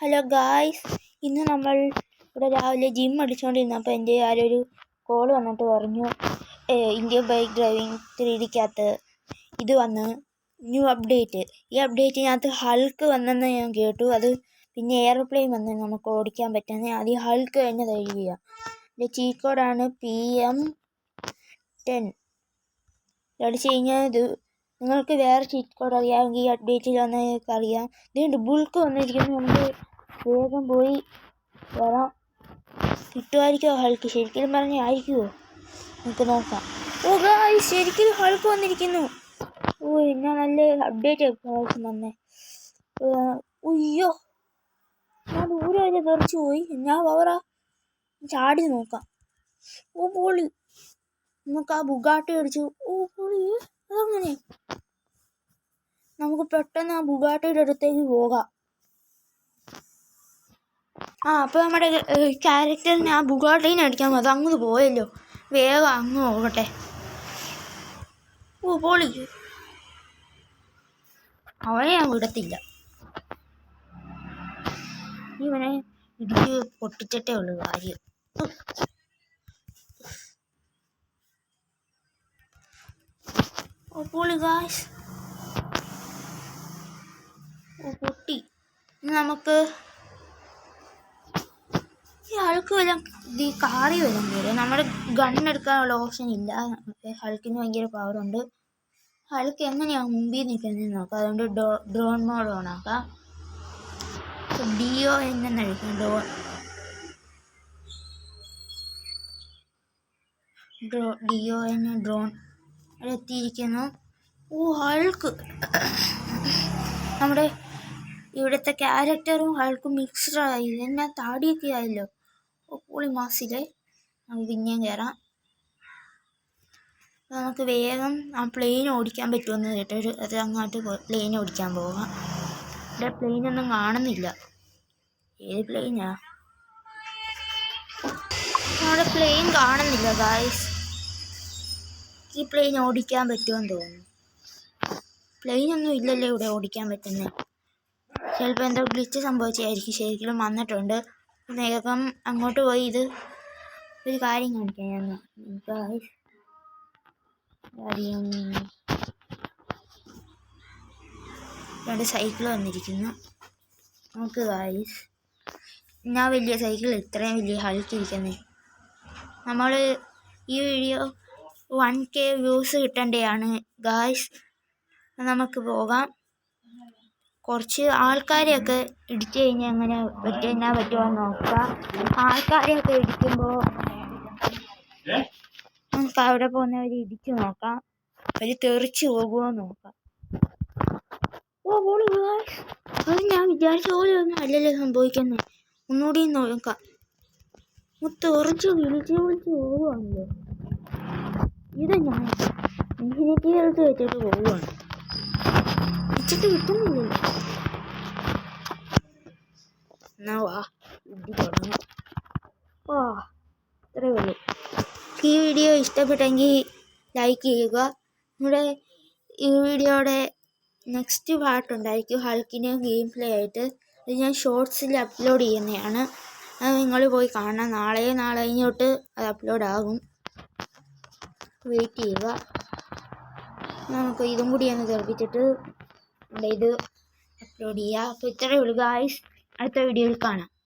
Hello guys, ഇന്ന് നമ്മൾ ഇവിടെ രാവിലെ ജിം അടിച്ചുകൊണ്ടിരുന്നപ്പോൾ എൻ്റെ ആരൊരു കോൾ വന്നിട്ട് പറഞ്ഞു ഇന്ത്യൻ ബൈക്ക് ഡ്രൈവിംഗ് 3Dക്കകത്ത് ഇത് വന്ന് ന്യൂ അപ്ഡേറ്റ്. ഈ അപ്ഡേറ്റിനകത്ത് ഹൾക്ക് വന്നെന്ന് ഞാൻ കേട്ടു. അത് പിന്നെ എയർപ്ലെയിൻ വന്ന് നമുക്ക് ഓടിക്കാൻ പറ്റുന്നത്. ആദ്യം ഹൾക്ക് തന്നെ തരിക. എൻ്റെ ചീറ്റ് കോഡാണ് PM10. അടിച്ചു കഴിഞ്ഞാൽ ഇത് നിങ്ങൾക്ക് വേറെ ചീറ്റ് കോഡ് അറിയാമെങ്കിൽ ഈ അപ്ഡേറ്റിൽ വന്നതൊക്കെ അറിയാം. ഇതുകൊണ്ട് ബുൾക്ക് വന്നിരിക്കുന്നത് നമുക്ക് വേഗം പോയി വരാം. കിട്ടുമായിരിക്കുമോ ഹൾക്ക്? ശരിക്കും പറഞ്ഞാൽ ആയിരിക്കുമോ? നമുക്ക് നോക്കാം. ഓ ഗായ്സ്, ശരിക്കും ഹൾക്ക് വന്നിരിക്കുന്നു. ഓ, എന്നാ നല്ല അപ്ഡേറ്റ് വന്നേ. ഉയ്യോ, ഞാൻ ദൂരെ വരെ തെറിച്ചു പോയി. എന്നാ പവറാ, ചാടി നോക്കാം. ഓ പൊളി, നമുക്ക് ആ ബുഗാട്ടി അടിച്ചു. ഓ പൊളി, അതങ്ങനെ നമുക്ക് പെട്ടെന്ന് ആ ബുഗാട്ടിയുടെ അടുത്തേക്ക് പോകാം. അപ്പോൾ നമ്മുടെ ക്യാരക്ടറിനെ ആ ബുഗാട്ടീനെ അടിക്കാൻ അത് അങ്ങ് പോയല്ലോ. വേഗം അങ്ങ് പോകട്ടെ. ഓ പൊളി, അവനെ ഞാൻ വിടത്തില്ല. ഇവനെ ഇടിച്ച് പൊട്ടിച്ചിട്ടേ ഉള്ളു കാര്യം. ഓ പൊളി ഗായ്സ്, ഓ പൊട്ടി. നമുക്ക് ഈ ഹൾക്ക് വല്ലതും ഈ കാറി വല്ലതും കയറും. നമ്മുടെ ഗണ്ണെടുക്കാനുള്ള ഓപ്ഷൻ ഇല്ല. ഹൾക്കിന് ഭയങ്കര പവറുണ്ട്. ഹൾക്ക് എങ്ങനെയാണ് മുമ്പിൽ നിൽക്കുന്നതെന്ന് നോക്കാം. അതുകൊണ്ട് ഡ്രോൺ മോഡ് ഓണാക്കാം. DON എന്നടിക്കും. DON ഡ്രോൺ എത്തിയിരിക്കുന്നു. ഓ ഹൾക്ക്, നമ്മുടെ ഇവിടുത്തെ ക്യാരക്ടറും ഹൾക്കും മിക്സ്ഡായി. എന്നാ താടിയൊക്കെ ആയല്ലോ. പൊളി മാസിലെ നമുക്ക് പിന്നെയും കയറാം. നമുക്ക് വേഗം ആ പ്ലെയിൻ ഓടിക്കാൻ പറ്റുമെന്ന് കേട്ടൊരു അത് അങ്ങോട്ട് പ്ലെയിൻ ഓടിക്കാൻ പോകാം. ഇവിടെ പ്ലെയിനൊന്നും കാണുന്നില്ല. ഏത് പ്ലെയിനാ? നമ്മുടെ പ്ലെയിൻ കാണുന്നില്ല ഗായ്സ്. ഈ പ്ലെയിൻ ഓടിക്കാൻ പറ്റുമെന്ന് തോന്നുന്നു. പ്ലെയിനൊന്നും ഇല്ലല്ലോ ഇവിടെ ഓടിക്കാൻ പറ്റുന്നത്. ചിലപ്പോൾ എന്തോ ഗ്ലിച്ച് സംഭവിച്ചായിരിക്കും. ശരിക്കും വന്നിട്ടുണ്ട്. വേഗം അങ്ങോട്ട് പോയി ഇത് ഒരു കാര്യം കാണിക്കാം ഞാൻ ഗായ്സ്. രണ്ട് സൈക്കിൾ വന്നിരിക്കുന്നു നമുക്ക് ഗായ്സ്. ഞാൻ വലിയ സൈക്കിൾ, ഇത്രയും വലിയ ഹൾക്കിരിക്കുന്നത്. നമ്മൾ ഈ വീഡിയോ 1K വ്യൂസ് കിട്ടേണ്ടതാണ് ഗായ്സ്. നമുക്ക് പോകാം. കുറച്ച് ആൾക്കാരെയൊക്കെ ഇടിച്ചു കഴിഞ്ഞാൽ എങ്ങനെ എന്നാ പറ്റുമോ നോക്കാം. ആൾക്കാരെയൊക്കെ ഇടിക്കുമ്പോൾ നമുക്ക് അവിടെ പോകുന്നവർ ഇടിച്ചു നോക്കാം. അവർ തെറിച്ച് പോകുമോ നോക്കാം. ഓ പോളി ഗായ്സ്, അത് ഞാൻ വിചാരിച്ച പോലെ ഒന്നും അല്ലല്ലോ സംഭവിക്കുന്നത്. ഒന്നുകൂടി നോക്കാം. തെറിച്ച് വിളിച്ച് പോവുകയാണല്ലോ. ഇത് ഞാൻ ഇൻഫിനിറ്റി ഹെൽത്ത് വെച്ചിട്ട് പോവുകയാണ്. വെച്ചിട്ട് കിട്ടുന്നില്ലല്ലോ. എന്നാ വാ, ഇടി തുടങ്ങാം. ഓ ഇത്രയേ ഉള്ളൂ. ഈ വീഡിയോ ഇഷ്ടപ്പെട്ടെങ്കിൽ ലൈക്ക് ചെയ്യുക. നമ്മുടെ ഈ വീഡിയോയുടെ നെക്സ്റ്റ് പാർട്ടുണ്ടായിരിക്കും ഹൾക്കിന് ഗെയിം പ്ലേ ആയിട്ട്. അത് ഞാൻ ഷോർട്സിൽ അപ്ലോഡ് ചെയ്യുന്നതാണ്. അത് നിങ്ങൾ പോയി കാണാം. നാളെ കഴിഞ്ഞോട്ട് അത് അപ്ലോഡ് ആകും. വെയിറ്റ് ചെയ്യുക. നമുക്ക് ഇതും കൂടി ഒന്ന് തെറിപ്പിച്ചിട്ട് ഇത് അപ്ലോഡ് ചെയ്യുക. അപ്പോൾ ഇത്രയേ ഉള്ളൂ ഗായ്സ്. അടുത്ത വീഡിയോയിൽ കാണാം.